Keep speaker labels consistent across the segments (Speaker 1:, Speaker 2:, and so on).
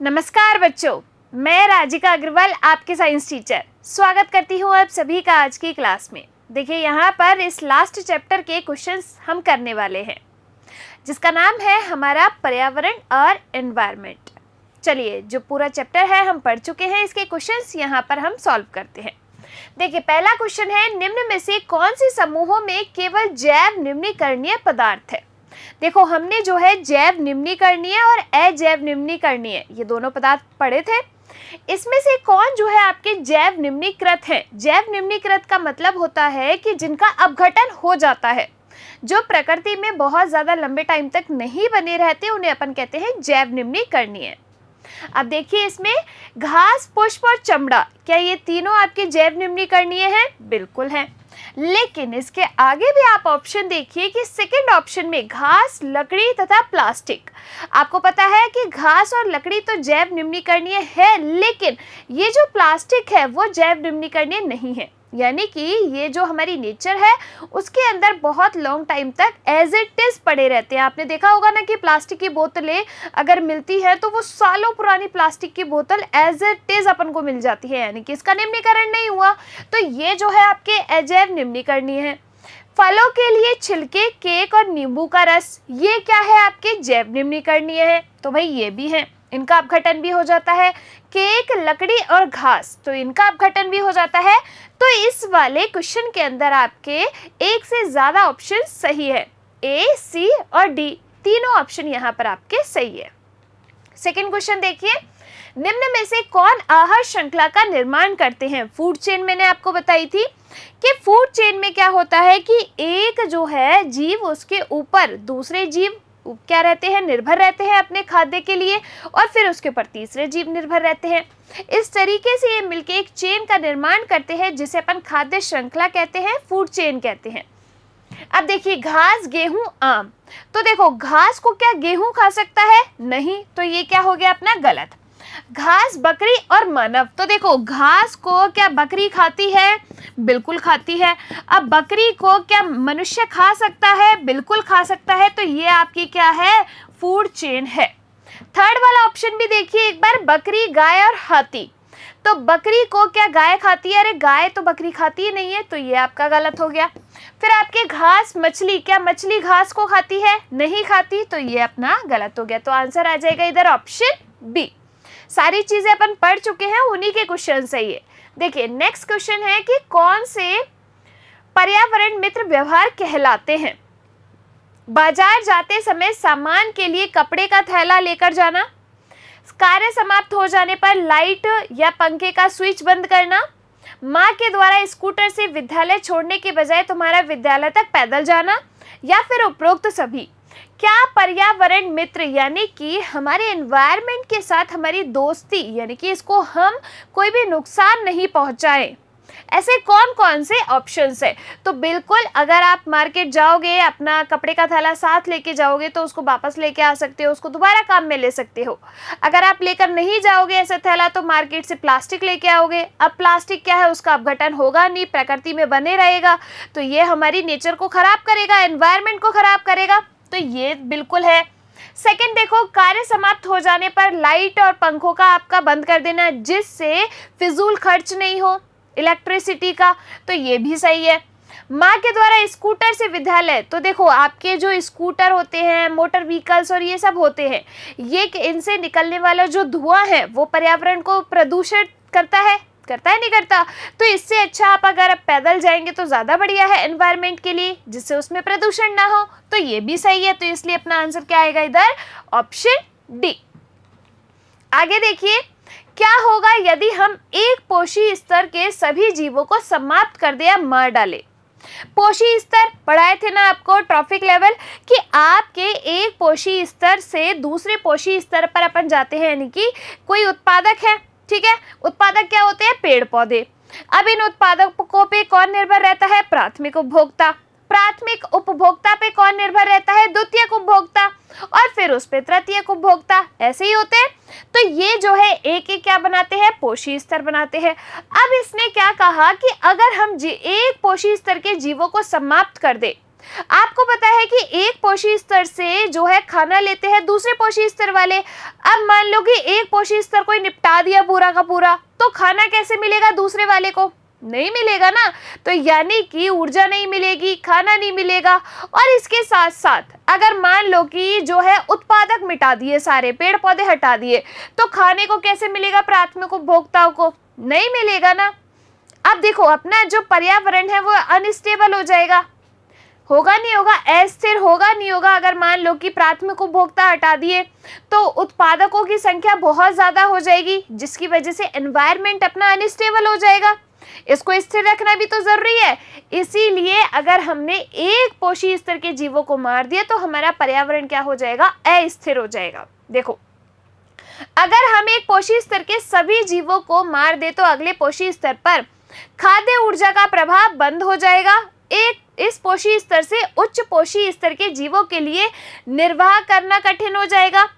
Speaker 1: नमस्कार बच्चों, मैं राजिका अग्रवाल आपके साइंस टीचर स्वागत करती हूँ आप सभी का आज की क्लास में। देखिए यहाँ पर इस लास्ट चैप्टर के क्वेश्चंस हम करने वाले हैं जिसका नाम है हमारा पर्यावरण और एनवायरनमेंट। चलिए जो पूरा चैप्टर है हम पढ़ चुके हैं, इसके क्वेश्चंस यहाँ पर हम सॉल्व करते हैं। देखिए पहला क्वेश्चन है, निम्न में से कौन से समूहों में केवल जैव निम्नीकरणीय पदार्थ है। देखो हमने जो है जैव निम्नीकरणीय और अजैव निम्नीकरणीय ये दोनों पदार्थ पढ़े थे। इसमें से कौन जो है आपके जैव निम्नीकृत है। जैव निम्नीकृत का मतलब होता है कि जिनका अपघटन हो जाता है, जो प्रकृति में बहुत ज़्यादा लंबे टाइम तक नहीं बने रहते, उन्हें अपन कहते हैं जैव निम्नीकरणीय। अब देखिए इसमें घास, पुष्प और चमड़ा, क्या ये तीनों आपके जैव निम्नीकरणीय हैं? बिल्कुल हैं। लेकिन इसके आगे भी आप ऑप्शन देखिए कि सेकंड ऑप्शन में घास, लकड़ी तथा प्लास्टिक। आपको पता है कि घास और लकड़ी तो जैव निम्नीकरणीय है, लेकिन ये जो प्लास्टिक है वो जैव निम्नीकरणीय नहीं है। यानी कि ये जो हमारी नेचर है उसके अंदर बहुत लॉन्ग टाइम तक एज इट इज पड़े रहते हैं। आपने देखा होगा ना कि प्लास्टिक की बोतलें अगर मिलती है तो वो सालों पुरानी प्लास्टिक की बोतल एज इट इज अपन को मिल जाती है, यानी कि इसका निम्नीकरण नहीं हुआ। तो ये जो है आपके अजैव निम्नीकरणीय है। फलों के लिए छिलके, केक और नींबू का रस, ये क्या है आपके जैव निम्नीकरणीय है। तो भाई ये भी है, इनका अपघटन भी हो जाता है। केक, लकड़ी और घास, तो इनका अपघटन भी हो जाता है। तो इस वाले क्वेश्चन के अंदर आपके एक से ज्यादा ऑप्शन सही है। ए, सी और डी तीनों ऑप्शन यहाँ पर आपके सही है। सेकंड क्वेश्चन देखिए, निम्न में से कौन आहार श्रृंखला का निर्माण करते हैं। फूड चेन मैंने आपको बताई थी कि फूड चेन में क्या होता है कि एक जो है जीव उसके ऊपर दूसरे जीव क्या रहते हैं, निर्भर रहते हैं अपने खाद्य के लिए, और फिर उसके ऊपर तीसरे जीव निर्भर रहते हैं। इस तरीके से ये मिलके एक चेन का निर्माण करते हैं जिसे अपन खाद्य श्रृंखला कहते हैं, फूड चेन कहते हैं। अब देखिए घास, गेहूं, आम, तो देखो घास को क्या गेहूं खा सकता है? नहीं, तो ये क्या हो गया अपना गलत। घास, बकरी और मानव, तो देखो घास को क्या बकरी खाती है? बिल्कुल खाती है। अब बकरी को क्या मनुष्य खा सकता है? बिल्कुल खा सकता है। तो ये आपकी क्या है? फूड चेन है। थर्ड वाला ऑप्शन भी देखिए एक बार, बकरी, गाय और हाथी, तो बकरी को क्या गाय खाती है? अरे गाय तो बकरी खाती ही नहीं है, तो ये आपका गलत हो गया। फिर आपके घास, मछली, क्या मछली घास को खाती है? नहीं खाती, तो ये अपना गलत हो गया। तो आंसर आ जाएगा इधर ऑप्शन बी। सारी चीजें अपन पढ़ चुके हैं, उन्हीं के क्वेश्चन सही है। देखिए नेक्स्ट क्वेश्चन है कि कौन से पर्यावरण मित्र व्यवहार कहलाते हैं। बाजार जाते समय सामान के लिए कपड़े का थैला लेकर जाना, कार्य समाप्त हो जाने पर लाइट या पंखे का स्विच बंद करना, माँ के द्वारा स्कूटर से विद्यालय छोड़ने के बजाय तुम्हारा विद्यालय तक पैदल जाना, या फिर उपरोक्त सभी। क्या पर्यावरण मित्र यानी कि हमारे एनवायरनमेंट के साथ हमारी दोस्ती, यानी कि इसको हम कोई भी नुकसान नहीं पहुंचाएं, ऐसे कौन कौन से ऑप्शंस है। तो बिल्कुल अगर आप मार्केट जाओगे, अपना कपड़े का थैला साथ लेके जाओगे तो उसको वापस लेके आ सकते हो, उसको दोबारा काम में ले सकते हो। अगर आप लेकर नहीं जाओगे ऐसा थैला तो मार्केट से प्लास्टिक लेके आओगे। अब प्लास्टिक क्या है, उसका अपघटन होगा नहीं, प्रकृति में बने रहेगा, तो ये हमारी नेचर को खराब करेगा, एनवायरनमेंट को खराब करेगा, तो ये बिल्कुल है। सेकंड देखो, कार्य समाप्त हो जाने पर लाइट और पंखों का आपका बंद कर देना जिससे फिजूल खर्च नहीं हो इलेक्ट्रिसिटी का, तो ये भी सही है। माँ के द्वारा स्कूटर से विद्यालय, तो देखो आपके जो स्कूटर होते हैं, मोटर व्हीकल्स और ये सब होते हैं, ये इनसे निकलने वाला जो धुआं है वो पर्यावरण को प्रदूषित करता है नहीं करता। तो इससे अच्छा आप अगर पैदल जाएंगे तो ज़्यादा बढ़िया है एनवायरनमेंट के लिए, जिससे उसमें प्रदूषण ना हो, तो ये भी सही है। तो इसलिए अपना आंसर क्या आएगा इधर ऑप्शन डी। आगे देखिए, क्या होगा यदि हम एक पोषी स्तर के सभी जीवों को समाप्त कर दे या मार डाले। पोषी स्तर पढ़ाए थे ना आपको ट्रॉफिक लेवल, कि आपके एक पोषी स्तर से दूसरे पोषी स्तर पर अपन जाते हैं, यानी कि कोई उत्पादक है, ठीक है, उत्पादक क्या होते हैं? पेड़ पौधे। अब इन उत्पादकों पे कौन निर्भर रहता है? प्राथमिक उपभोक्ता। प्राथमिक उपभोक्ता पे कौन निर्भर रहता है? द्वितीयक उपभोक्ता, और फिर उस पे तृतीयक उपभोक्ता, ऐसे ही होते हैं। तो ये जो है एक एक क्या बनाते हैं? पोषी स्तर बनाते हैं। अब इसने क्या कहा कि अगर हम एक पोषी स्तर के जीवों को समाप्त कर दे आपको पता है कि एक पोषी स्तर से जो है खाना लेते हैं दूसरे पोषी स्तर वाले। अब मान लो कि एक पोषी स्तर को निपटा दिया पूरा का पूरा, तो खाना कैसे मिलेगा दूसरे वाले को? नहीं मिलेगा ना। तो यानी कि ऊर्जा नहीं मिलेगी, खाना नहीं मिलेगा। और इसके साथ साथ अगर मान लो कि जो है उत्पादक मिटा दिए, सारे पेड़ पौधे हटा दिए, तो खाने को कैसे मिलेगा प्राथमिक उपभोक्ताओं को? नहीं मिलेगा ना। अब देखो अपना जो पर्यावरण है वो अनस्टेबल हो जाएगा, होगा नहीं होगा, अस्थिर होगा नहीं होगा। अगर मान लो कि प्राथमिक उपभोक्ता हटा दिए तो उत्पादकों की संख्या बहुत ज्यादा हो जाएगी, जिसकी वजह से एनवायरनमेंट अपना अनस्टेबल हो जाएगा। इसको स्थिर रखना भी तो जरूरी है। इसीलिए अगर हमने एक पोषी स्तर के जीवों को मार दिया तो हमारा पर्यावरण क्या हो जाएगा? अस्थिर हो जाएगा। देखो अगर हम एक पोषी स्तर के सभी जीवों को मार दे तो अगले पोषी स्तर पर खाद्य ऊर्जा का प्रभाव बंद हो जाएगा। इस पोषी स्तर से उच्च पोषी स्तर के जीवों के लिए निर्वाह करना कठिन हो जाएगा,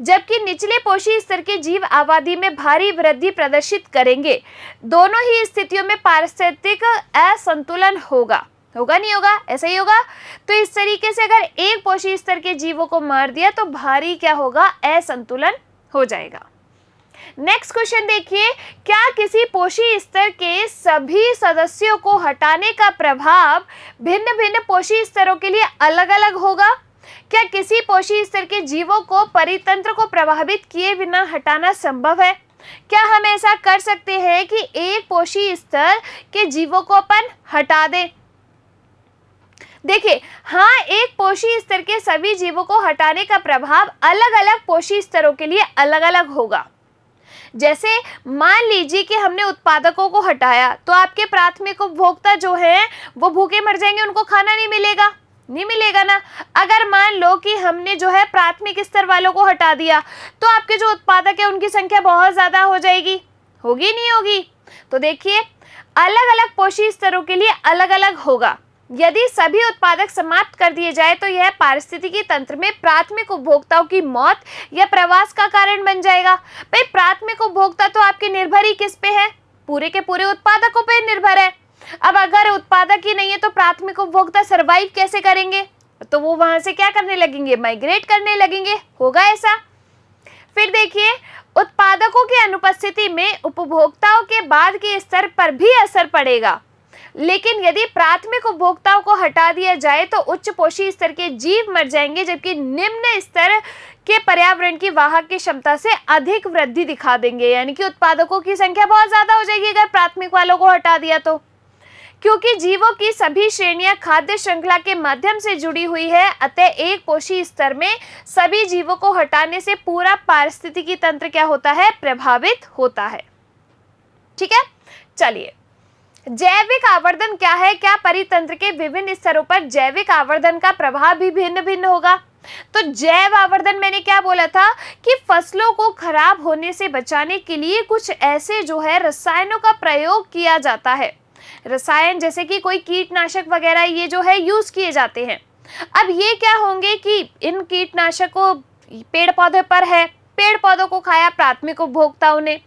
Speaker 1: जबकि निचले पोषी स्तर के जीव आबादी में भारी वृद्धि प्रदर्शित करेंगे। दोनों ही स्थितियों में पारिस्थितिक असंतुलन होगा नहीं होगा, ऐसा ही होगा। तो इस तरीके से अगर एक पोषी स्तर के जीवों को मार दिया तो भारी क्या होगा? असंतुलन हो जाएगा। नेक्स्ट क्वेश्चन देखिए, क्या किसी पोषी स्तर के सभी सदस्यों को हटाने का प्रभाव भिन्न भिन्न पोषी स्तरों के लिए अलग अलग होगा? क्या किसी पोषी स्तर के जीवों को परितंत्र को प्रभावित किए बिना हटाना संभव है? क्या हम ऐसा कर सकते हैं कि एक पोषी स्तर के जीवों को अपन हटा दें? देखिए हाँ, एक पोषी स्तर के सभी जीवों को हटाने का प्रभाव अलग अलग पोषी स्तरों के लिए अलग अलग होगा। जैसे मान लीजिए कि हमने उत्पादकों को हटाया तो आपके प्राथमिक उपभोक्ता जो है वो भूखे मर जाएंगे, उनको खाना नहीं मिलेगा ना। अगर मान लो कि हमने जो है प्राथमिक स्तर वालों को हटा दिया तो आपके जो उत्पादक है उनकी संख्या बहुत ज्यादा हो जाएगी, होगी नहीं होगी? तो देखिए अलग अलग पोषी स्तरों के लिए अलग अलग होगा। यदि सभी उत्पादक समाप्त कर दिए जाए तो यह पारिस्थितिकी तंत्र में प्राथमिक उपभोक्ताओं की मौत या प्रवास का कारण बन जाएगा। भाई प्राथमिक उपभोक्ता तो आपके निर्भर ही किस पे है? पूरे के पूरे उत्पादकों पे निर्भर है। अब अगर उत्पादक ही नहीं है तो प्राथमिक उपभोक्ता सरवाइव कैसे करेंगे? तो वो वहां से क्या करने लगेंगे? माइग्रेट करने लगेंगे, होगा ऐसा। फिर देखिए उत्पादकों की अनुपस्थिति में उपभोक्ताओं के बाद के स्तर पर भी असर पड़ेगा, लेकिन यदि प्राथमिक उपभोक्ताओं को हटा दिया जाए तो उच्च पोषी स्तर के जीव मर जाएंगे, जबकि निम्न स्तर के पर्यावरण की वाहक की क्षमता से अधिक वृद्धि दिखा देंगे। यानी कि उत्पादकों की संख्या बहुत ज्यादा हो जाएगी अगर प्राथमिक वालों को हटा दिया तो। क्योंकि जीवों की सभी श्रेणियां खाद्य श्रृंखला के माध्यम से जुड़ी हुई है, अतः एक पोषी स्तर में सभी जीवों को हटाने से पूरा पारिस्थितिकी तंत्र क्या होता है? प्रभावित होता है। ठीक है, चलिए जैविक आवर्धन क्या है? क्या परितंत्र के विभिन्न स्तरों पर जैविक आवर्धन का प्रभाव भी भिन्न भिन्न होगा? तो जैव आवर्धन मैंने क्या बोला था कि फसलों को खराब होने से बचाने के लिए कुछ ऐसे जो है रसायनों का प्रयोग किया जाता है। रसायन जैसे कि कोई कीटनाशक वगैरह ये जो है यूज किए जाते हैं। अब ये क्या होंगे कि इन कीटनाशकों पेड़ पौधे पर है, पेड़ पौधों को खाया प्राथमिक उपभोक्ताओं ने।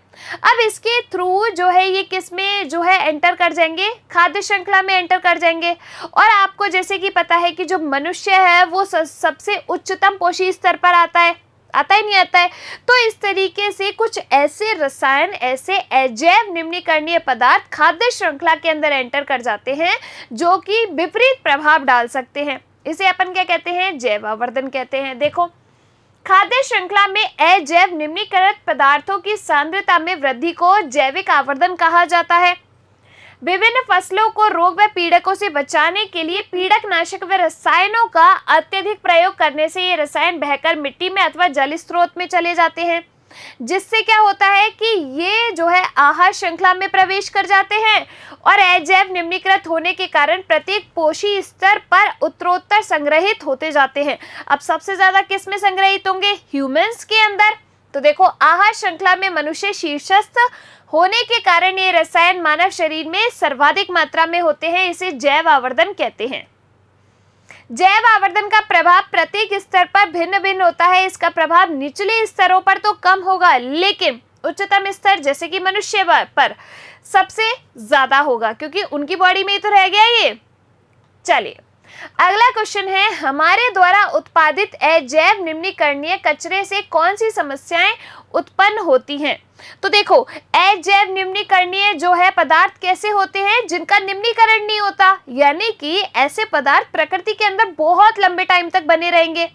Speaker 1: अब इसके थ्रू जो है ये किस में जो है एंटर कर जाएंगे? खाद्य श्रृंखला में एंटर कर जाएंगे। और आपको जैसे कि पता है कि जो मनुष्य है वो सबसे उच्चतम पोषी स्तर पर आता है नहीं आता है। तो इस तरीके से कुछ ऐसे रसायन, ऐसे अजैव निम्नीकरणीय पदार्थ खाद्य श्रृंखला के अंदर एंटर कर जाते हैं जो कि विपरीत प्रभाव डाल सकते हैं। इसे अपन क्या कहते हैं? जैव आवर्धन कहते हैं। देखो खाद्य श्रृंखला में अजैव निम्नीकृत पदार्थों की सांद्रता में वृद्धि को जैविक आवर्धन कहा जाता है। विभिन्न फसलों को रोग व पीड़कों से बचाने के लिए पीड़कनाशक व रसायनों का अत्यधिक प्रयोग करने से ये रसायन बहकर मिट्टी में अथवा जल स्रोत में चले जाते हैं, जिससे क्या होता है कि ये जो है आहार श्रृंखला में प्रवेश कर जाते हैं और अजैव निम्नीकृत होने के कारण प्रत्येक पोषी स्तर पर उत्तरोत्तर संग्रहित होते जाते हैं। अब सबसे ज्यादा किस में संग्रहित होंगे? ह्यूमंस के अंदर। तो देखो आहार श्रृंखला में मनुष्य शीर्षस्थ होने के कारण ये रसायन मानव शरीर में सर्वाधिक मात्रा में होते हैं। इसे जैव आवर्धन कहते हैं। जैव आवर्धन का प्रभाव प्रत्येक स्तर पर भिन्न भिन्न होता है। इसका प्रभाव निचले स्तरों पर तो कम होगा, लेकिन उच्चतम स्तर जैसे कि मनुष्य पर सबसे ज्यादा होगा, क्योंकि उनकी बॉडी में ही तो रह गया ये। चलिए अगला क्वेश्चन है, हमारे द्वारा उत्पादित अजैव निम्नीकरणीय कचरे से कौन सी समस्याएं उत्पन्न होती हैं? तो देखो, अजैव निम्नीकरणीय जो है पदार्थ कैसे होते हैं? जिनका निम्नीकरण नहीं होता, यानी कि ऐसे पदार्थ प्रकृति के अंदर बहुत लंबे टाइम तक बने रहेंगे,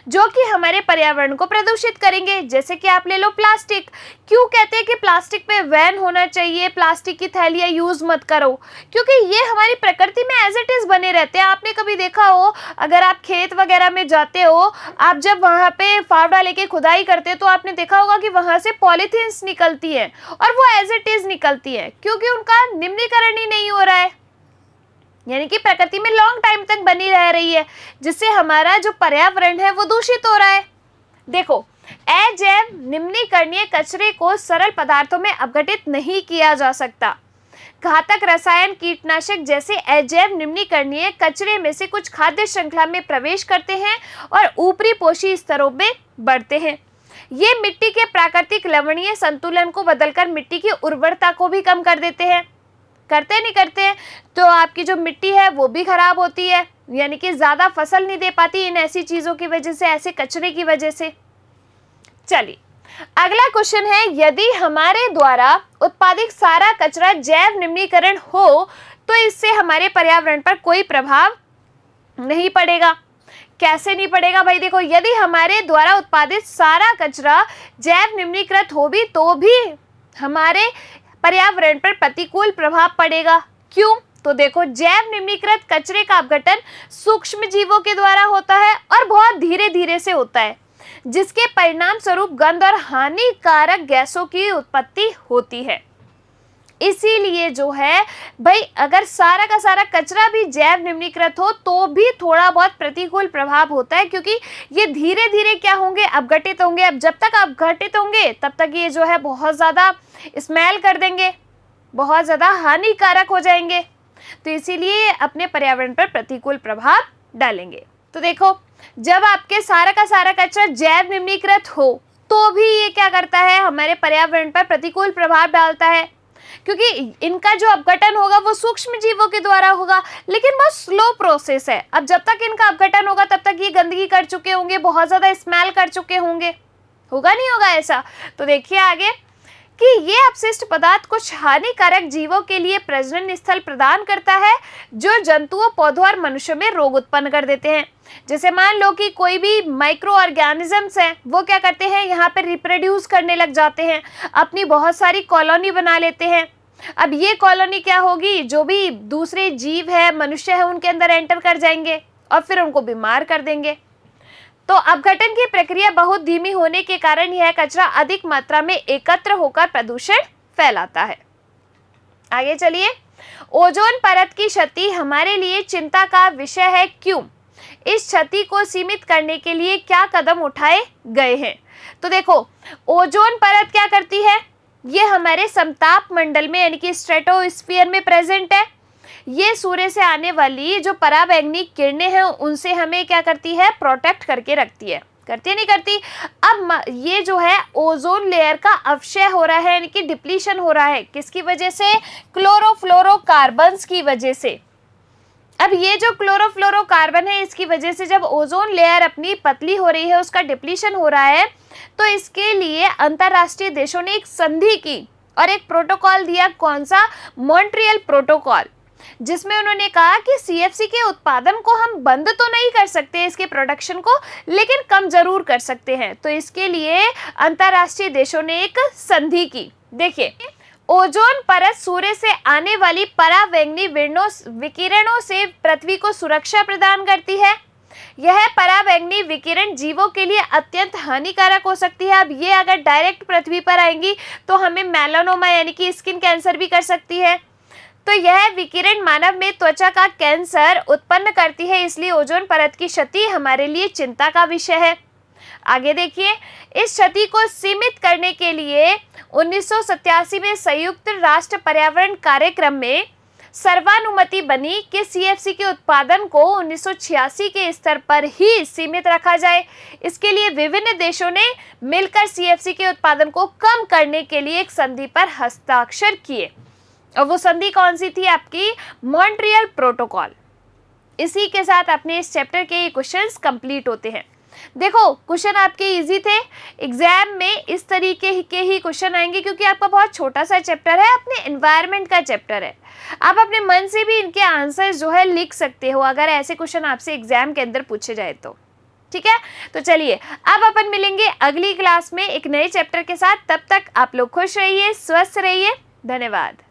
Speaker 1: जो कि हमारे पर्यावरण को प्रदूषित करेंगे। जैसे कि आप ले लो प्लास्टिक। क्यों कहते हैं कि प्लास्टिक पे बैन होना चाहिए, प्लास्टिक की थैलियाँ यूज मत करो? क्योंकि ये हमारी प्रकृति में एज इट इज बने रहते हैं। आपने कभी देखा हो, अगर आप खेत वगैरह में जाते हो, आप जब वहाँ पे फावड़ा लेके खुदाई करते हो, तो आपने देखा होगा कि वहाँ से पॉलीथीन्स निकलती है और वो एज इट इज निकलती है, क्योंकि उनका निम्नीकरण ही नहीं हो रहा है, यानी कि प्रकृति में लॉन्ग टाइम तक बनी रह रही है, जिससे हमारा जो पर्यावरण है वो दूषित हो रहा है। देखो, अजैव निम्नीकरणीय कचरे को सरल पदार्थों में अपघटित नहीं किया जा सकता। घातक रसायन, कीटनाशक जैसे अजैव निम्नीकरणीय कचरे में से कुछ खाद्य श्रृंखला में प्रवेश करते हैं और ऊपरी पोषी स्तरों में बढ़ते हैं। ये मिट्टी के प्राकृतिक लवणीय संतुलन को बदलकर मिट्टी की उर्वरता को भी कम कर देते हैं। करते नहीं करते हैं तो आपकी जो मिट्टी है वो भी खराब होती है, यानी कि ज़्यादा फसल नहीं दे पाती इन ऐसी चीज़ों की वजह से, ऐसे कचरे की वजह से। चलिए, अगला क्वेश्चन है, यदि हमारे द्वारा उत्पादित सारा कचरा जैव निम्नीकरण हो तो इससे हमारे पर्यावरण पर कोई प्रभाव नहीं पड़ेगा। कैसे नहीं पड़ेगा भाई? देखो, यदि हमारे द्वारा उत्पादित सारा कचरा जैव निम्नीकृत हो भी तो भी हमारे पर्यावरण पर प्रतिकूल प्रभाव पड़ेगा। क्यों? तो देखो, जैव निम्नीकृत कचरे का अपघटन सूक्ष्म जीवों के द्वारा होता है और बहुत धीरे धीरे से होता है, जिसके परिणाम स्वरूप गंध और हानिकारक गैसों की उत्पत्ति होती है। इसीलिए जो है भाई, अगर सारा का सारा कचरा भी जैव निम्नीकृत हो तो भी थोड़ा बहुत प्रतिकूल प्रभाव होता है, क्योंकि ये धीरे धीरे क्या होंगे? अपघटित होंगे। अब जब तक अपघटित होंगे तब तक ये जो है बहुत ज़्यादा स्मेल कर देंगे, बहुत ज़्यादा हानिकारक हो जाएंगे, तो इसीलिए अपने पर्यावरण पर प्रतिकूल प्रभाव डालेंगे। तो देखो, जब आपके सारा का सारा कचरा जैव निम्नीकृत हो तो भी ये क्या करता है? हमारे पर्यावरण पर प्रतिकूल प्रभाव डालता है, क्योंकि इनका जो अपघटन होगा वो सूक्ष्म जीवों के द्वारा होगा, लेकिन बहुत स्लो प्रोसेस है। अब जब तक इनका अपघटन होगा तब तक ये गंदगी कर चुके होंगे, बहुत ज़्यादा स्मेल कर चुके होंगे। होगा नहीं होगा ऐसा? तो देखिए आगे कि ये अपशिष्ट पदार्थ कुछ हानिकारक जीवों के लिए प्रजनन स्थल प्रदान करता है, जो जंतुओं, पौधों और मनुष्यों में रोग उत्पन्न कर देते हैं। जैसे मान लो कि कोई भी माइक्रो ऑर्गेनिजम्स हैं, वो क्या करते हैं? यहाँ पे रिप्रोड्यूस करने लग जाते हैं, अपनी बहुत सारी कॉलोनी बना लेते हैं। अब ये कॉलोनी क्या होगी? जो भी दूसरे जीव है, मनुष्य है, उनके अंदर एंटर कर जाएंगे और फिर उनको बीमार कर देंगे। तो अपघटन की प्रक्रिया बहुत धीमी होने के कारण यह कचरा अधिक मात्रा में एकत्र होकर प्रदूषण फैलाता है। आगे चलिए, ओजोन परत की क्षति हमारे लिए चिंता का विषय है। क्यों? इस क्षति को सीमित करने के लिए क्या कदम उठाए गए हैं? तो देखो, ओजोन परत क्या करती है? ये हमारे समताप मंडल में यानी कि स्ट्रेटोस्फीयर में प्रेजेंट है। ये सूर्य से आने वाली जो पराबैंगनी किरणें हैं उनसे हमें क्या करती है? प्रोटेक्ट करके रखती है। करती है नहीं करती? अब ये जो है ओजोन लेयर का अवक्षय हो रहा है, यानी कि डिप्लीशन हो रहा है। किसकी वजह से? क्लोरोफ्लोरोकार्बन्स की वजह से। अब ये जो क्लोरोफ्लोरोकार्बन है, इसकी वजह से जब ओजोन लेयर अपनी पतली हो रही है, उसका डिप्लीशन हो रहा है, तो इसके लिए अंतरराष्ट्रीय देशों ने एक संधि की और एक प्रोटोकॉल दिया। कौन सा? मॉन्ट्रियल प्रोटोकॉल, जिसमें उन्होंने कहा कि सीएफसी के उत्पादन को हम बंद तो नहीं कर सकते, इसके प्रोडक्शन को, लेकिन कम जरूर कर सकते हैं। तो इसके लिए अंतरराष्ट्रीय देशों ने एक संधि की। देखिए, ओजोन परत सूर्य से आने वाली पराबैंगनी विकिरणों से पृथ्वी को सुरक्षा प्रदान करती है। यह पराबैंगनी विकिरण जीवों के लिए अत्यंत हानिकारक हो सकती है। अब ये अगर डायरेक्ट पृथ्वी पर आएंगी तो हमें मेलानोमा यानी कि स्किन कैंसर भी कर सकती है। तो यह विकिरण मानव में त्वचा का कैंसर उत्पन्न करती है, इसलिए ओजोन परत की क्षति हमारे लिए चिंता का विषय है। आगे देखिए, इस क्षति को सीमित करने के लिए 1987 में संयुक्त राष्ट्र पर्यावरण कार्यक्रम में सर्वानुमति बनी कि सीएफसी के उत्पादन को 1986 के स्तर पर ही सीमित रखा जाए। इसके लिए विभिन्न देशों ने मिलकर सीएफसी के उत्पादन को कम करने के लिए एक संधि पर हस्ताक्षर किए, और वो संधि कौन सी थी? आपकी मॉन्ट्रियल प्रोटोकॉल। इसी के साथ अपने इस चैप्टर के ये क्वेश्चंस कंप्लीट होते हैं। देखो क्वेश्चन आपके इजी थे, एग्जाम में इस तरीके के ही क्वेश्चन आएंगे क्योंकि आपका बहुत छोटा सा चैप्टर है, अपने एनवायरनमेंट का चैप्टर है। आप अपने मन से भी इनके आंसर्स जो है लिख सकते हो अगर ऐसे क्वेश्चन आपसे एग्जाम के अंदर पूछे जाए तो। ठीक है, तो चलिए अब अपन मिलेंगे अगली क्लास में एक नए चैप्टर के साथ। तब तक आप लोग खुश रहिए, स्वस्थ रहिए। धन्यवाद।